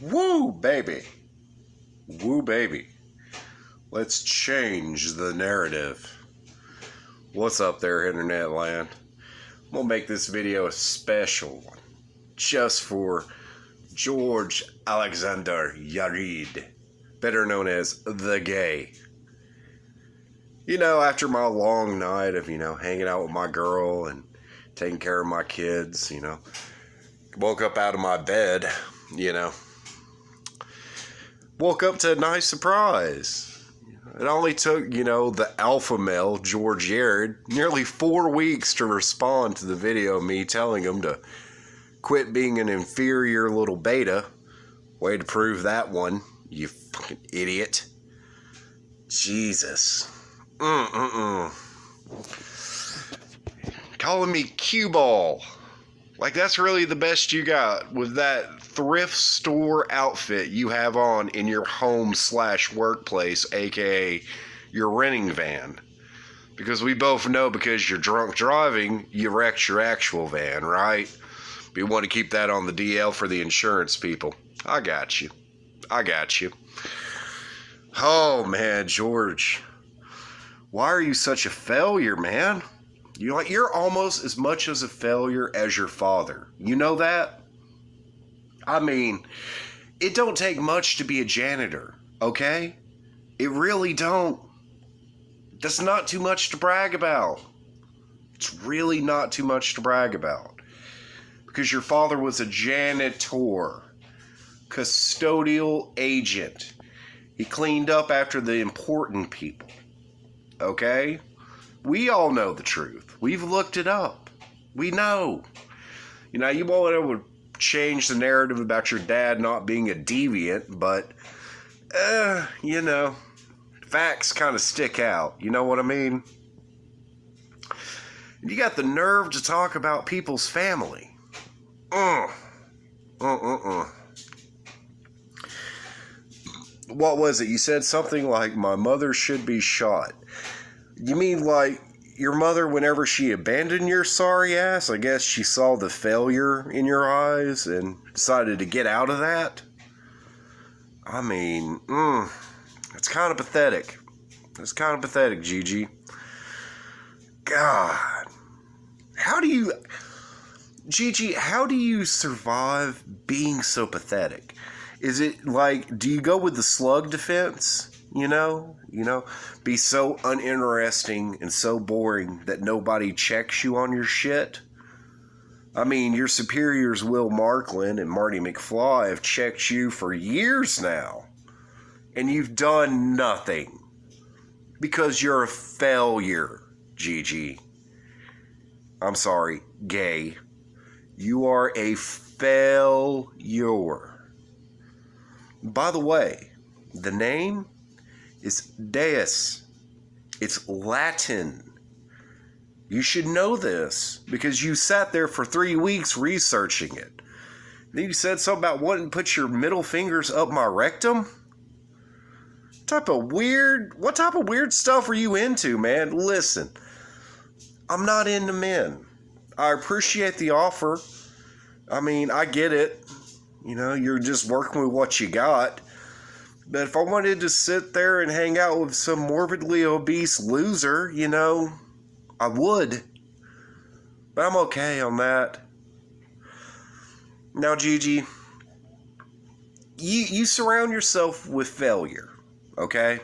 Woo, baby. Woo, baby. Let's change the narrative. What's up there, internet land? I'm going to make this video a special one. Just for George Alexander Yared, better known as the G.A.Y. You know, after my long night of, hanging out with my girl and taking care of my kids, woke up out of my bed, woke up to a nice surprise. It only took, the alpha male, George Yared, nearly 4 weeks to respond to the video of me telling him to quit being an inferior little beta. Way to prove that one, you fucking idiot. Jesus. Calling me cue ball. Like, that's really the best you got with that thrift store outfit you have on in your home/workplace, aka your renting van. Because we both know, because you're drunk driving, you wrecked your actual van, right? But you want to keep that on the DL for the insurance people. I got you. Oh, man, George. Why are you such a failure, man? You're almost as much as a failure as your father. You know that? I mean, it don't take much to be a janitor, okay? It really don't. That's not too much to brag about. It's really not too much to brag about. Because your father was a janitor, custodial agent. He cleaned up after the important people, okay? We all know the truth. We've looked it up. We know. You won't ever change the narrative about your dad not being a deviant, but, facts kind of stick out. You know what I mean? You got the nerve to talk about people's family. What was it? You said something like, my mother should be shot. You mean like your mother, whenever she abandoned your sorry ass, I guess she saw the failure in your eyes and decided to get out of that? I mean, it's kind of pathetic. It's kind of pathetic, Gigi. God. Gigi, how do you survive being so pathetic? Is it like, do you go with the slug defense? Be so uninteresting and so boring that nobody checks you on your shit. I mean, your superiors Will Markland and Marty McFly have checked you for years now, and you've done nothing because you're a failure, Gigi. I'm sorry, G.A.Y. You are a failure. By the way, the name is Deus. It's Latin. You should know this because you sat there for 3 weeks researching it. Then you said something about wanting to put your middle fingers up my rectum? What type of weird stuff are you into, man? Listen, I'm not into men. I appreciate the offer. I mean, I get it. You're just working with what you got. But if I wanted to sit there and hang out with some morbidly obese loser, I would. But I'm okay on that. Now, Gigi, you surround yourself with failure, okay?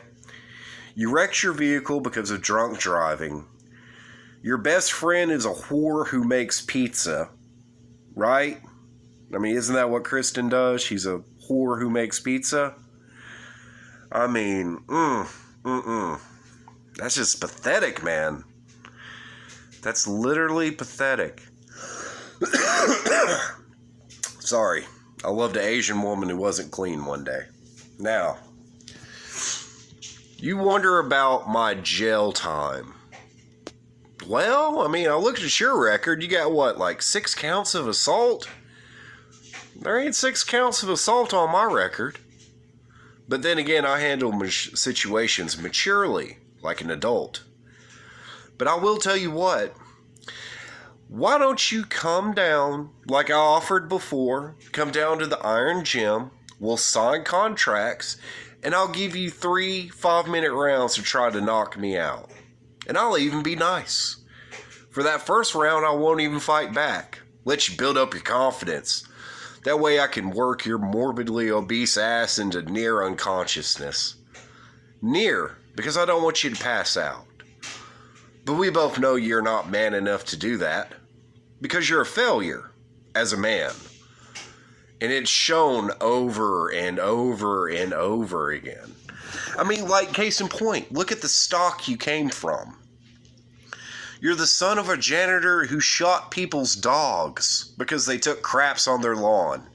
You wrecked your vehicle because of drunk driving. Your best friend is a whore who makes pizza, right? I mean, isn't that what Kristen does? She's a whore who makes pizza. I mean, that's just pathetic, man. That's literally pathetic. Sorry. I loved an Asian woman who wasn't clean one day. Now, you wonder about my jail time. Well, I mean, I looked at your record. You got what, like 6 counts of assault? There ain't 6 counts of assault on my record. But then again, I handle situations maturely, like an adult. But I will tell you what. Why don't you come down, like I offered before, come down to the Iron Gym We'll sign contracts, and I'll give you 3 5-minute rounds to try to knock me out. And I'll even be nice. For that first round, I won't even fight back. Let you build up your confidence. That way I can work your morbidly obese ass into near unconsciousness. Near, because I don't want you to pass out. But we both know you're not man enough to do that. Because you're a failure as a man. And it's shown over and over and over again. I mean, like, case in point, look at the stock you came from. You're the son of a janitor who shot people's dogs because they took craps on their lawn.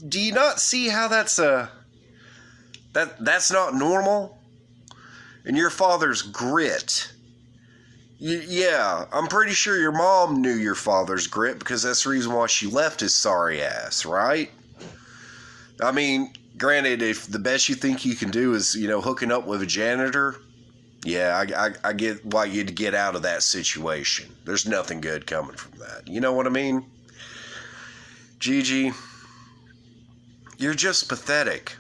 Do you not see how that's not normal? And your father's grit. Yeah, I'm pretty sure your mom knew your father's grit because that's the reason why she left his sorry ass, right? I mean, granted, if the best you think you can do is, hooking up with a janitor, yeah, I get why you'd get out of that situation. There's nothing good coming from that. You know what I mean? Gigi, you're just pathetic.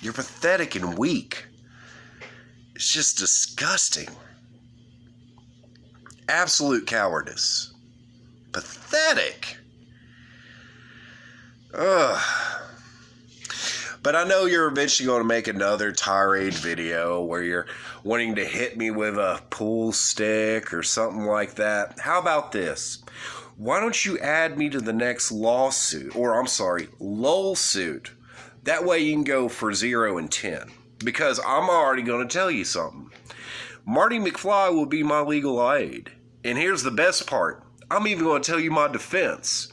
You're pathetic and weak. It's just disgusting. Absolute cowardice. Pathetic. Ugh. But I know you're eventually going to make another tirade video where you're wanting to hit me with a pool stick or something like that. How about this? Why don't you add me to the next lawsuit, or I'm sorry, LOL suit? That way you can go for 0 and 10. Because I'm already going to tell you something. Marty McFly will be my legal aid. And here's the best part. I'm even going to tell you my defense.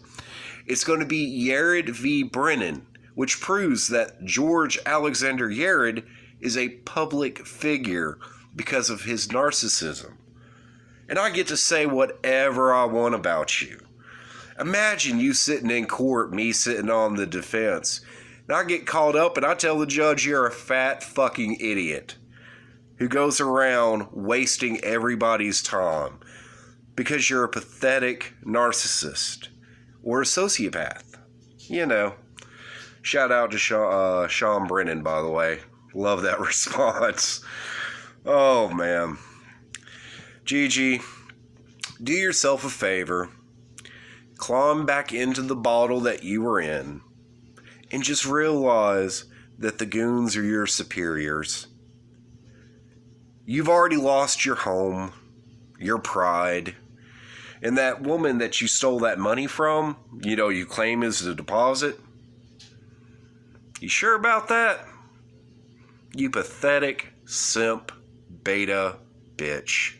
It's going to be Yared v. Brennan, which proves that George Alexander Yared is a public figure because of his narcissism. And I get to say whatever I want about you. Imagine you sitting in court, me sitting on the defense. And I get called up and I tell the judge you're a fat fucking idiot who goes around wasting everybody's time because you're a pathetic narcissist or a sociopath. Shout out to Sean Brennan, by the way. Love that response. Oh, man. Gigi, do yourself a favor. Climb back into the bottle that you were in. And just realize that the goons are your superiors. You've already lost your home, your pride. And that woman that you stole that money from, you claim is the deposit. You sure about that? You pathetic simp beta bitch.